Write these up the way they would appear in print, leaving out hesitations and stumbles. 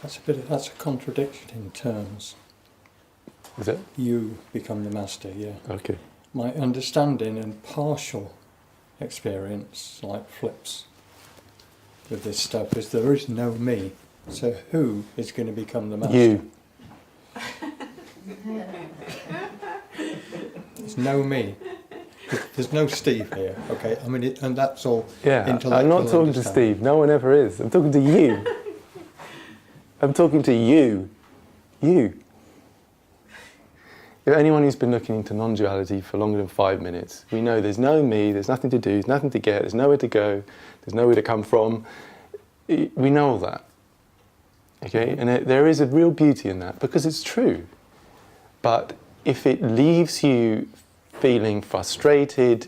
That's a contradiction in terms. Is it? You become the master, yeah. Okay. My understanding and partial experience, like flips with this stuff, is there is no me. So who is going to become the master? You. There's no me. There's no Steve here, okay? I mean, and that's all intellectual. I'm not talking to Steve. No one ever is. I'm talking to you. I'm talking to you. You. If anyone who's been looking into non-duality for longer than 5 minutes, we know there's no me, there's nothing to do, there's nothing to get, there's nowhere to go, there's nowhere to come from. We know all that. Okay? And there is a real beauty in that, because it's true. But if it leaves you feeling frustrated,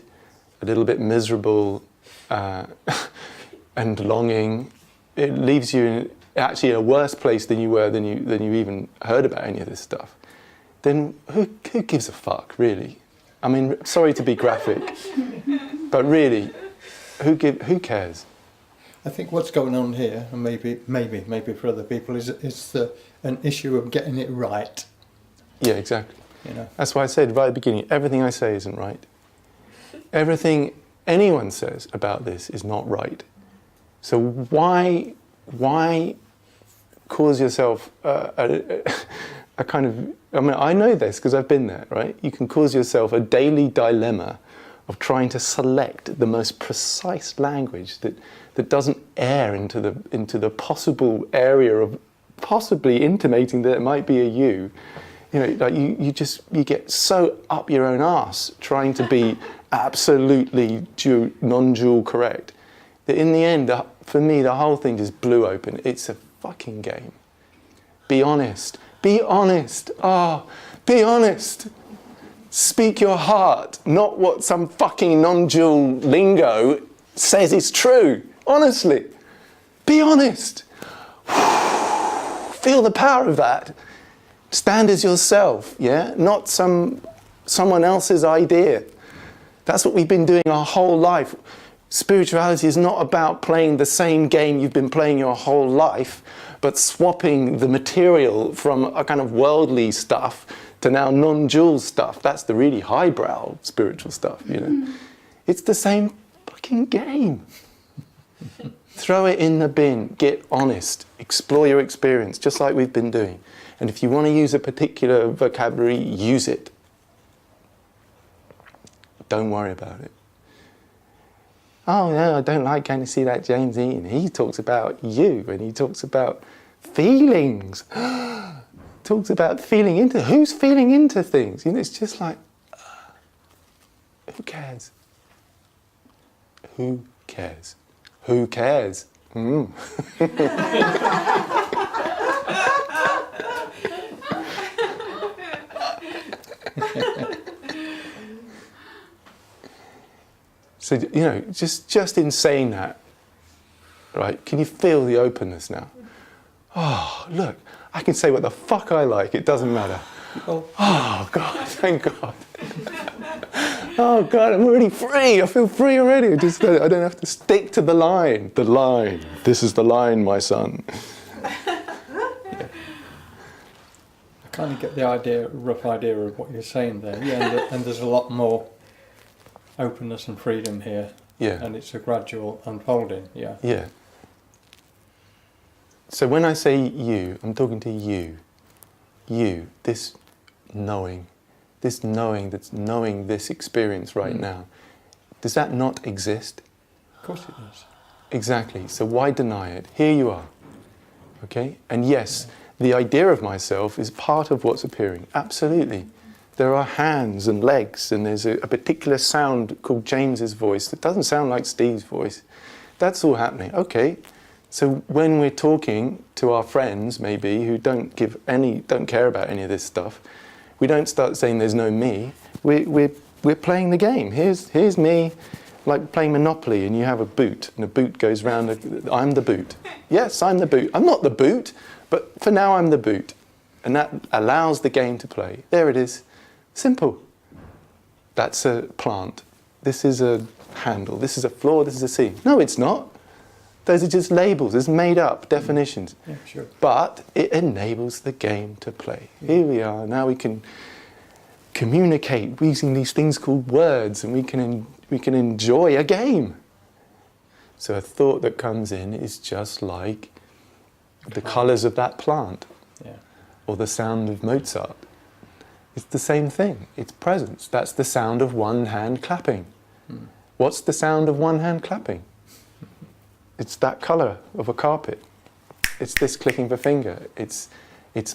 a little bit miserable, and longing, it leaves you actually in a worse place than you were, than you even heard about any of this stuff. Then who gives a fuck, really? I mean, sorry to be graphic, but really, who cares? I think what's going on here, and maybe for other people, is an issue of getting it right. Yeah, exactly. You know? That's why I said right at the beginning, everything I say isn't right. Everything anyone says about this is not right. So why cause yourself a kind of, I mean, I know this because I've been there, right? You can cause yourself a daily dilemma of trying to select the most precise language that doesn't err into the possible area of possibly intimating that it might be a you. You know, like you get so up your own arse trying to be absolutely non-dual correct that in the end, for me, the whole thing just blew open. It's a fucking game. Be honest. Be honest. Be honest. Speak your heart, not what some fucking non-dual lingo says is true. Honestly. Be honest. Feel the power of that. Stand as yourself, yeah? Not someone else's idea. That's what we've been doing our whole life. Spirituality is not about playing the same game you've been playing your whole life, but swapping the material from a kind of worldly stuff to now non-dual stuff. That's the really highbrow spiritual stuff, you know. It's the same fucking game. Throw it in the bin, get honest, explore your experience, just like we've been doing. And if you want to use a particular vocabulary, use it. Don't worry about it. Oh no, I don't like going to see that James Eaton. He talks about you, and he talks about feelings. Talks about feeling into, who's feeling into things? You know, it's just like, who cares? Who cares? Who cares? So, you know, just in saying that, right, can you feel the openness now? Oh, look, I can say what the fuck I like, it doesn't matter. Oh, God, thank God. Oh, God, I'm already free, I feel free already. I don't have to stick to the line. The line, this is the line, my son. I kind of get the rough idea of what you're saying there. Yeah, and there's a lot more openness and freedom here. Yeah. And it's a gradual unfolding, yeah. Yeah. So when I say you, I'm talking to you. You, this knowing that's knowing this experience right now. Does that not exist? Of course it does. Exactly. So why deny it? Here you are. Okay? And yes, the idea of myself is part of what's appearing. Absolutely. There are hands and legs, and there's a particular sound called James's voice that doesn't sound like Steve's voice. That's all happening. Okay. So when we're talking to our friends, maybe, who don't care about any of this stuff, we don't start saying there's no me. We're playing the game. Here's me, like playing Monopoly, and you have a boot, and a boot goes round. I'm the boot. Yes, I'm the boot. I'm not the boot, but for now I'm the boot, and that allows the game to play. There it is. Simple. That's a plant. This is a handle. This is a floor. This is a seam. No, it's not. Those are just labels, it's made up definitions. Yeah, sure. But it enables the game to play. Here we are, now we can communicate using these things called words, and we can enjoy a game. So a thought that comes in is just like the colours of that plant, Yeah. or the sound of Mozart. It's the same thing, it's presence. That's the sound of one hand clapping. What's the sound of one hand clapping? It's that colour of a carpet. It's this clicking of a finger. It's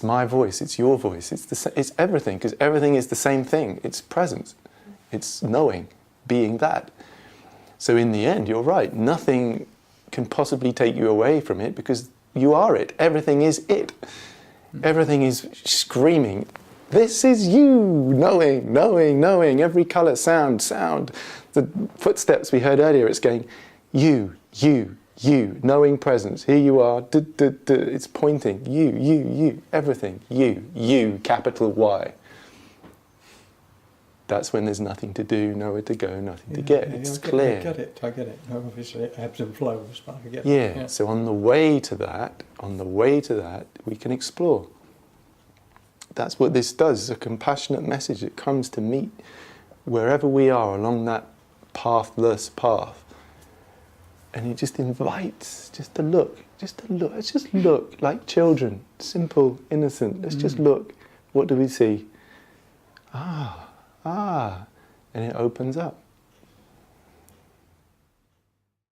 my voice, it's your voice, it's everything, because everything is the same thing. It's presence, it's knowing, being that. So in the end, you're right, nothing can possibly take you away from it, because you are it. Everything is it. Everything is screaming, this is you, knowing, knowing, knowing, every colour, sound. The footsteps we heard earlier, it's going, you, knowing presence, here you are, it's pointing, you, everything, you, capital Y. That's when there's nothing to do, nowhere to go, nothing to get. It's clear. I get it. Obviously it ebbs and flows, but I get it. Yeah, so on the way to that, we can explore. That's what this does, it's a compassionate message. It comes to meet wherever we are along that pathless path. And it just invites just to look. Let's just look like children, simple, innocent. Let's just look. What do we see? And it opens up.